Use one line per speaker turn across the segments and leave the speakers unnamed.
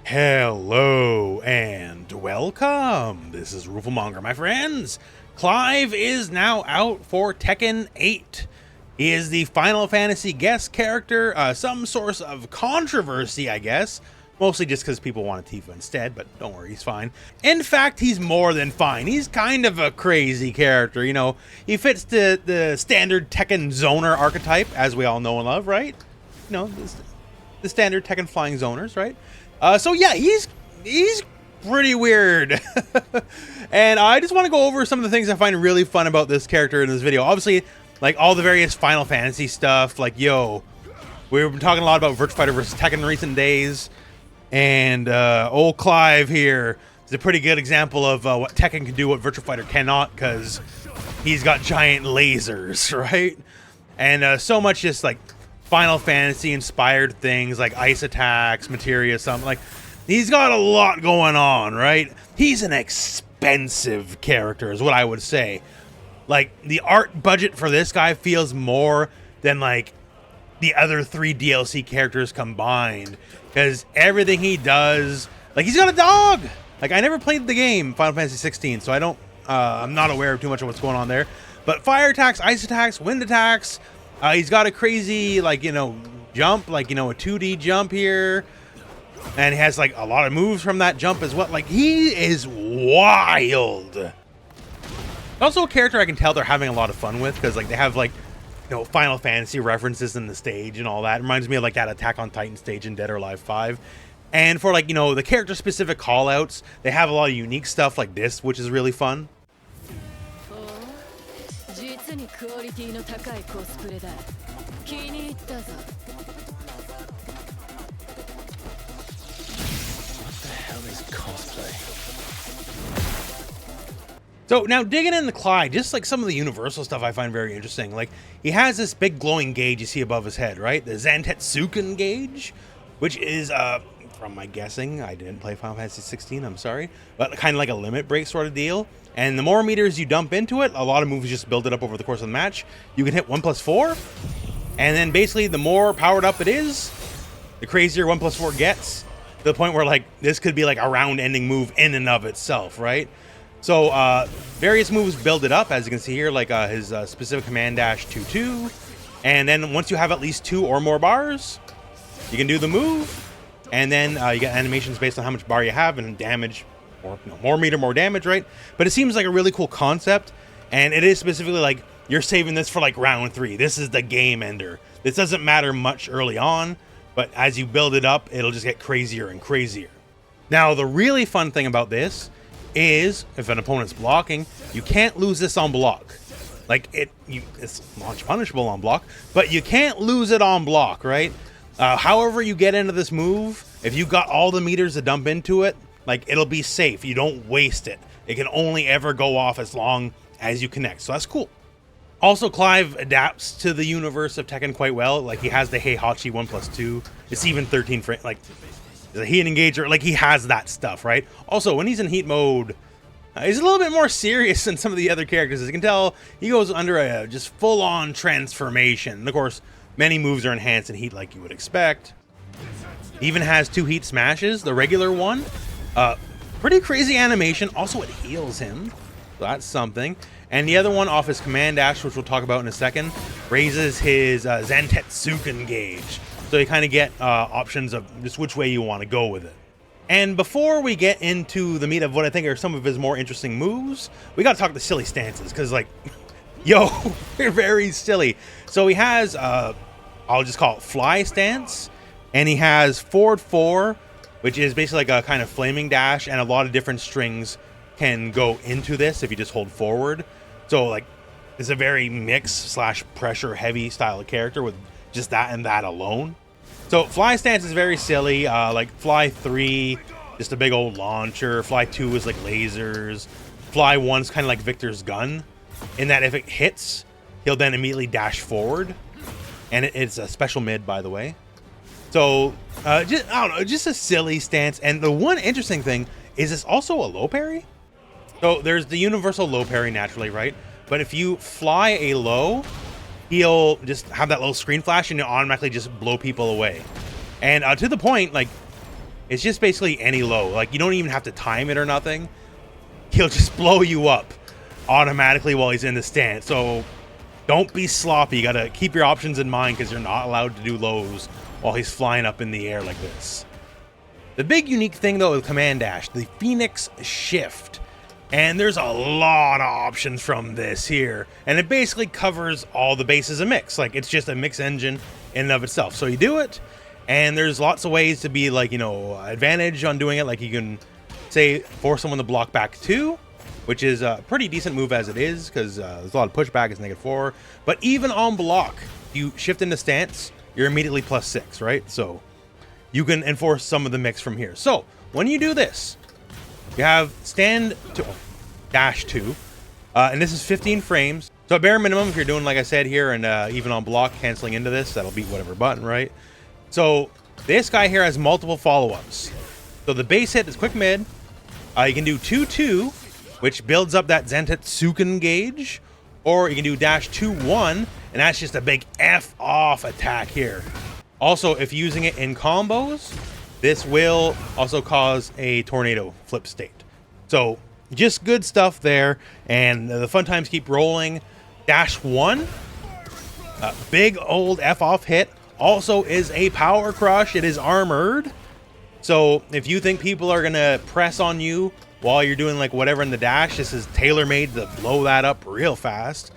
Hello and welcome. This is Rooflemonger, my friends. Clive is now out for Tekken 8. He is the Final Fantasy guest character, some source of controversy, I guess. Mostly just because people want a Tifa instead, but don't worry, he's fine. In fact, he's more than fine. He's kind of a crazy character, you know. He fits the standard Tekken zoner archetype, as we all know and love, right? You know, the standard Tekken flying zoners, right? So yeah, he's pretty weird. And I just want to go over some of the things I find really fun about this character in this video. Obviously, like all the various Final Fantasy stuff, like, yo, we've been talking a lot about Virtua Fighter versus Tekken in recent days. And old Clive here is a pretty good example of what Tekken can do, what Virtua Fighter cannot, because he's got giant lasers, right? And so much just like Final Fantasy inspired things like ice attacks, materia, something like. He's got a lot going on, right? He's an expensive character is what I would say. Like the art budget for this guy feels more than like the other 3 DLC characters combined, because everything he does, like he's got a dog. Like I never played the game Final Fantasy 16, so I don't I'm not aware of too much of what's going on there. But fire attacks, ice attacks, wind attacks. He's got a crazy, like, you know, jump, like, you know, a 2D jump here. And he has, like, a lot of moves from that jump as well. Like, he is wild. Also a character I can tell they're having a lot of fun with, because, like, they have, like, you know, Final Fantasy references in the stage and all that. It reminds me of, like, that Attack on Titan stage in Dead or Alive 5. And for, like, you know, the character-specific call-outs, they have a lot of unique stuff like this, which is really fun. So now digging in the Clive, just like some of the universal stuff I find very interesting. Like he has this big glowing gauge you see above his head, right? The Zantetsuken gauge, which is from my guessing, I didn't play Final Fantasy 16, I'm sorry, but kind of like a limit break sort of deal. And the more meters you dump into it, a lot of moves just build it up over the course of the match. You can hit 1+4, and then basically the more powered up it is, the crazier 1+4 gets, to the point where like this could be like a round-ending move in and of itself, right? So various moves build it up, as you can see here, like his specific command dash 2-2, and then once you have at least 2 or more bars, you can do the move, and then you get animations based on how much bar you have and damage. Or you know, more meter, more damage, right? But it seems like a really cool concept, and it is specifically like you're saving this for like round 3. This is the game ender. This doesn't matter much early on, but as you build it up, it'll just get crazier and crazier. Now, the really fun thing about this is if an opponent's blocking, you can't lose this on block. Like it's launch punishable on block, but you can't lose it on block, right? However you get into this move, if you got all the meters to dump into it, like it'll be safe. You don't waste it. It can only ever go off as long as you connect. So that's cool. Also, Clive adapts to the universe of Tekken quite well. Like he has the Heihachi 1+2. It's even 13 frame. Like the heat engager. Like he has that stuff, right? Also, when he's in heat mode, he's a little bit more serious than some of the other characters. As you can tell, he goes under a just full-on transformation. And of course, many moves are enhanced in heat, like you would expect. He even has 2 heat smashes. The regular one. Pretty crazy animation. Also, it heals him. So that's something. And the other one off his command dash, which we'll talk about in a second, raises his Zantetsuken gauge. So you kind of get options of just which way you want to go with it. And before we get into the meat of what I think are some of his more interesting moves, we got to talk the silly stances, because like, yo, they're very silly. So he has, I'll just call it fly stance, and he has forward 4, which is basically like a kind of flaming dash, and a lot of different strings can go into this if you just hold forward. So like it's a very mix / pressure heavy style of character with just that and that alone. So fly stance is very silly. Like fly 3, just a big old launcher. Fly 2 is like lasers. Fly 1's kind of like Victor's gun, in that if it hits, he'll then immediately dash forward. And it's a special mid, by the way. So, I don't know, just a silly stance. And the one interesting thing is it's also a low parry. So there's the universal low parry naturally, right? But if you fly a low, he'll just have that little screen flash and it'll automatically just blow people away. And to the point, like, It's just basically any low. Like, you don't even have to time it or nothing. He'll just blow you up automatically while he's in the stance. So don't be sloppy. You gotta keep your options in mind because you're not allowed to do lows while he's flying up in the air like this. The big unique thing though is Command Dash, the Phoenix Shift. And there's a lot of options from this here. And it basically covers all the bases of mix. Like, it's just a mix engine in and of itself. So you do it, and there's lots of ways to be like, you know, advantage on doing it. Like, you can say force someone to block back 2, which is a pretty decent move as it is, because there's a lot of pushback. It's -4. But even on block, you shift into stance, you're immediately +6, right? So you can enforce some of the mix from here. So when you do this, you have stand to dash 2, and this is 15 frames. So at bare minimum, if you're doing like I said here, and even on block, canceling into this, that'll beat whatever button, right? So this guy here has multiple follow-ups. So the base hit is quick mid. You can do 2-2, which builds up that Zentetsuken gauge, or you can do dash 2-1, and that's just a big F off attack here. Also, if using it in combos, this will also cause a tornado flip state. So just good stuff there, and the fun times keep rolling. Dash 1, big old F off hit, also is a power crush. It is armored. So if you think people are gonna press on you while you're doing like whatever in the dash, this is tailor-made to blow that up real fast.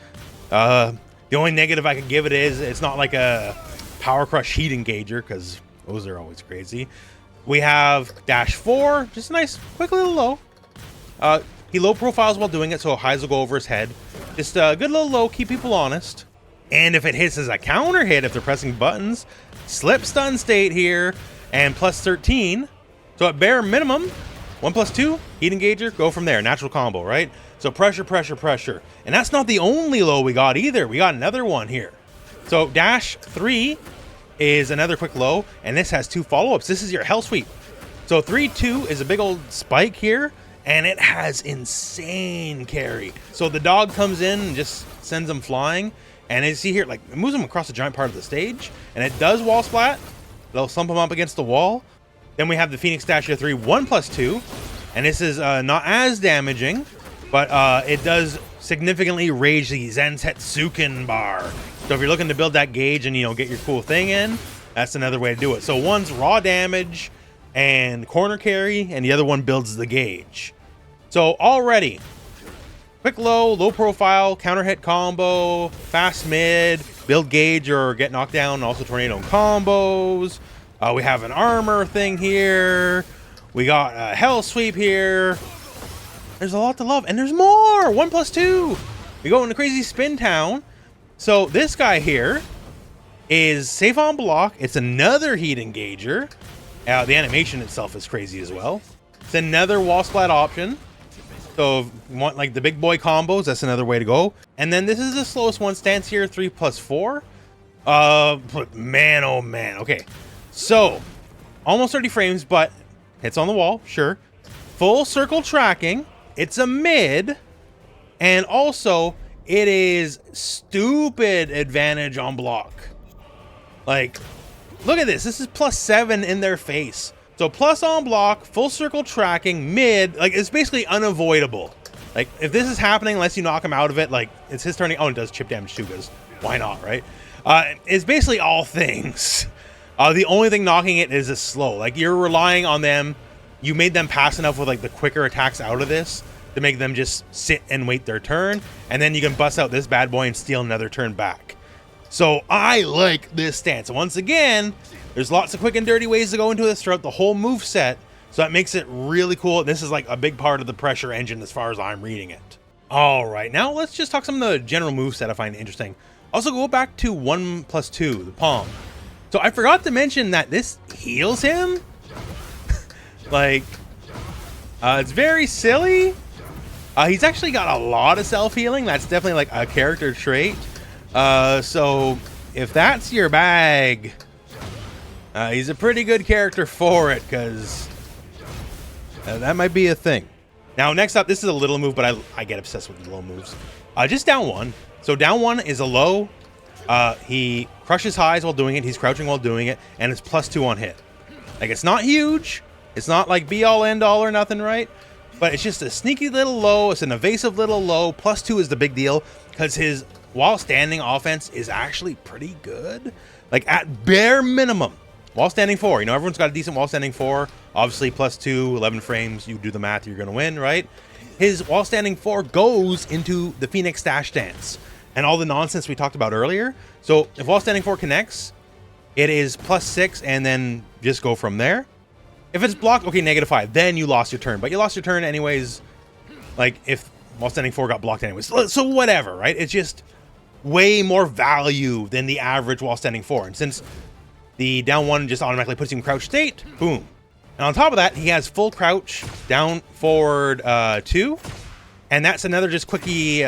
The only negative I could give it is it's not like a power crush heat engager, because those are always crazy. We have dash 4, just a nice quick little low. He low profiles while doing it, so highs will go over his head. Just a good little low, keep people honest. And if it hits as a counter hit, if they're pressing buttons, slip stun state here, and +13. So at bare minimum, 1+2, heat engager, go from there. Natural combo, right? So pressure, pressure, pressure. And that's not the only low we got either. We got another one here. So dash 3 is another quick low, and this has 2 follow-ups. This is your hell sweep. So 3-2 is a big old spike here, and it has insane carry. So the dog comes in and just sends them flying, and as you see here, like, it moves them across a giant part of the stage, and it does wall splat. They'll slump them up against the wall. Then we have the Phoenix Dasher 3 1+2, and this is not as damaging, but it does significantly raise the Zentetsuken bar. So if you're looking to build that gauge and, you know, get your cool thing in, that's another way to do it. So one's raw damage and corner carry, and the other one builds the gauge. So already, quick low, low profile, counter hit combo, fast mid, build gauge or get knocked down, also tornado and combos. We have an armor thing here. We got a hell sweep here. There's a lot to love, and there's more. 1+2. We go into crazy spin town. So this guy here is safe on block. It's another heat engager. The animation itself is crazy as well. It's another wall splat option. So if you want like the big boy combos, that's another way to go. And then this is the slowest one stance here, 3+4. But man, oh man. Okay, so almost 30 frames, but hits on the wall, sure. Full circle tracking. It's a mid, and also it is stupid advantage on block. Like, look at this. This is +7 in their face. So plus on block, full circle tracking, mid, like it's basically unavoidable. Like if this is happening, unless you knock him out of it, like it's his turning. Oh, it does chip damage too, because why not, right? It's basically all things. The only thing knocking it is a slow. Like you're relying on them. You made them pass enough with like the quicker attacks out of this to make them just sit and wait their turn. And then you can bust out this bad boy and steal another turn back. So I like this stance. Once again, there's lots of quick and dirty ways to go into this throughout the whole move set. So that makes it really cool. This is like a big part of the pressure engine as far as I'm reading it. All right, now let's just talk some of the general move set I find interesting. Also go back to 1+2, the palm. So I forgot to mention that this heals him. Like, it's very silly. He's actually got a lot of self-healing. That's definitely like a character trait. So if that's your bag, he's a pretty good character for it, because that might be a thing. Now, next up, this is a little move, but I get obsessed with the low moves. Just down 1. So down 1 is a low. He crushes highs while doing it. He's crouching while doing it, and it's +2 on hit. Like, it's not huge, It's not like be all end all or nothing, right? But it's just a sneaky little low. It's an evasive little low. +2 is the big deal because his while standing offense is actually pretty good. Like at bare minimum, while standing 4. You know, everyone's got a decent while standing 4. Obviously, +2, 11 frames. You do the math, you're going to win, right? His while standing 4 goes into the Phoenix dash dance and all the nonsense we talked about earlier. So if while standing 4 connects, it is +6 and then just go from there. If it's blocked, okay, -5. Then you lost your turn. But you lost your turn anyways, like if while standing 4 got blocked anyways. So whatever, right? It's just way more value than the average while standing 4. And since the down 1 just automatically puts you in crouch state, boom. And on top of that, he has full crouch, down forward 2. And that's another just quickie,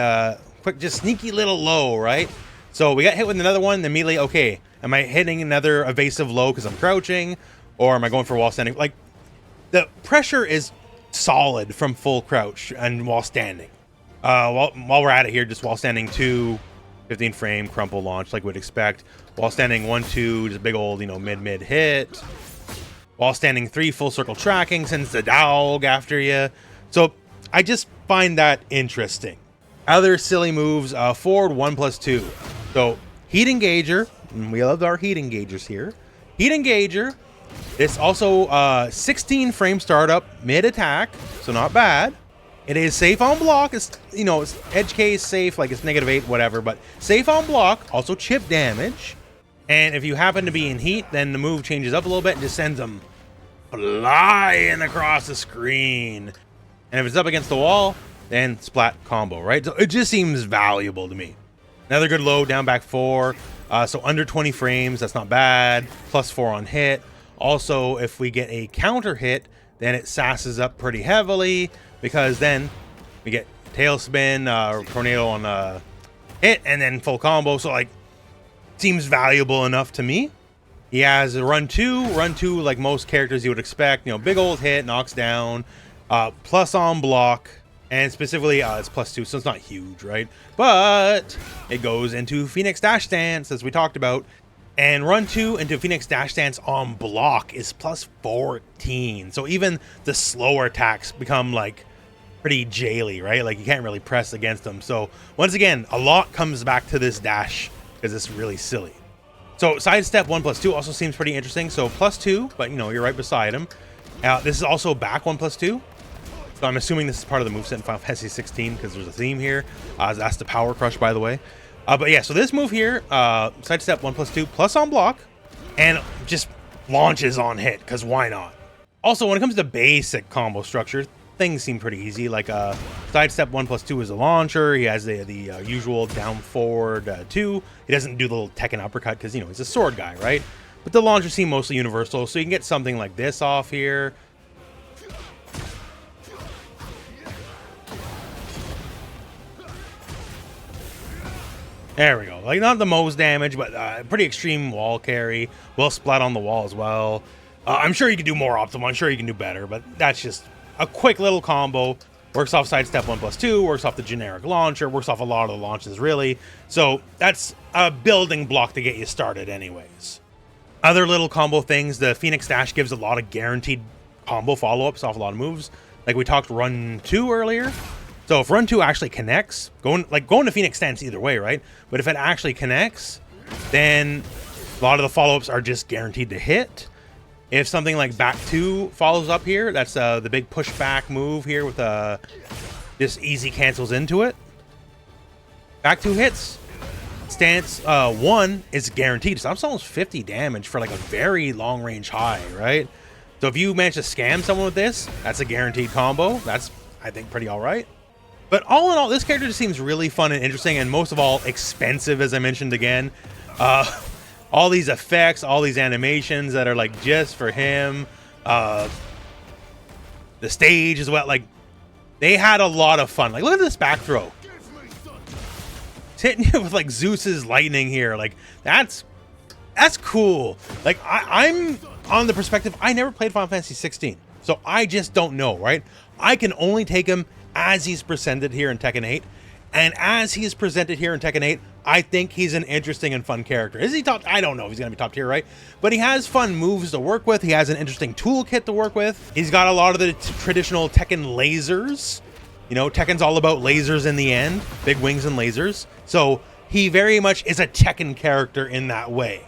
quick, just sneaky little low, right? So we got hit with another one, then immediately, okay, am I hitting another evasive low because I'm crouching? Or am I going for while standing? Like, the pressure is solid from full crouch and while standing. While we're at it here, just while standing 2, 15 frame, crumple launch like we'd expect. While standing 1, 2, just big old, you know, mid hit. While standing 3, full circle tracking, sends the dog after you. So I just find that interesting. Other silly moves, forward 1+2. So heat engager, we love our heat engagers here. Heat engager. It's also 16 frame startup mid attack, so not bad. It is safe on block. It's, you know, it's edge case safe, like it's -8, whatever, but safe on block, also chip damage. And if you happen to be in heat, then the move changes up a little bit and just sends them flying across the screen. And if it's up against the wall, then splat combo, right? So it just seems valuable to me. Another good low, down back 4. So under 20 frames, that's not bad. +4 on hit. Also, if we get a counter hit, then it sasses up pretty heavily because then we get tailspin or tornado on hit and then full combo. So like, seems valuable enough to me. He has a run 2 like most characters you would expect. You know, big old hit, knocks down, plus on block, and specifically it's +2, so it's not huge, right? But it goes into Phoenix dash dance as we talked about. And run 2 into Phoenix dash dance on block is +14. So even the slower attacks become like pretty jaily, right? Like you can't really press against them. So once again, a lot comes back to this dash because it's really silly. So sidestep 1+2 also seems pretty interesting. So +2, but you know, you're right beside him. This is also back 1+2. So I'm assuming this is part of the moveset in Final Fantasy 16 because there's a theme here. That's the power crush, by the way. But yeah, so this move here, sidestep 1+2 plus on block, and just launches on hit, because why not? Also, when it comes to basic combo structure, things seem pretty easy. Like sidestep 1+2 is a launcher. He has the usual down forward 2. He doesn't do the little Tekken uppercut because, you know, he's a sword guy, right? But the launchers seem mostly universal, so you can get something like this off here. There we go. Like, not the most damage, but pretty extreme wall carry. Well splat on the wall as well. I'm sure you can do more optimal. I'm sure you can do better, but that's just a quick little combo. Works off sidestep 1+2, works off the generic launcher, works off a lot of the launches, really. So that's a building block to get you started anyways. Other little combo things, the Phoenix Dash gives a lot of guaranteed combo follow-ups off a lot of moves. Like we talked run 2 earlier. So if run 2 actually connects, going to Phoenix Stance either way, right? But if it actually connects, then a lot of the follow-ups are just guaranteed to hit. If something like back 2 follows up here, that's the big pushback move here with just easy cancels into it. Back 2 hits. Stance 1 is guaranteed. So that's almost 50 damage for like a very long range high, right? So if you manage to scam someone with this, that's a guaranteed combo. That's, I think, pretty all right. But all in all, this character just seems really fun and interesting, and most of all, expensive, as I mentioned again. All these effects, all these animations that are like just for him. The stage as well. Like, they had a lot of fun. Like, look at this back throw. It's hitting you with like Zeus's lightning here. Like, that's cool. Like, I'm on the perspective, I never played Final Fantasy 16, so I just don't know, right? I can only take him as he's presented here in Tekken 8, and as he is presented here in Tekken 8, I think he's an interesting and fun character. Is he top? I don't know if he's going to be top tier, right? But he has fun moves to work with. He has an interesting toolkit to work with. He's got a lot of the traditional Tekken lasers. You know, Tekken's all about lasers in the end. Big wings and lasers. So he very much is a Tekken character in that way.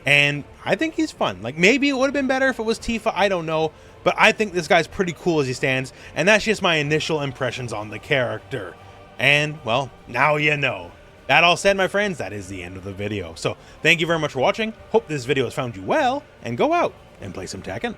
And I think he's fun. Like, maybe it would have been better if it was Tifa. I don't know. But I think this guy's pretty cool as he stands. And that's just my initial impressions on the character. And, well, now you know. That all said, my friends, that is the end of the video. So thank you very much for watching. Hope this video has found you well. And go out and play some Tekken.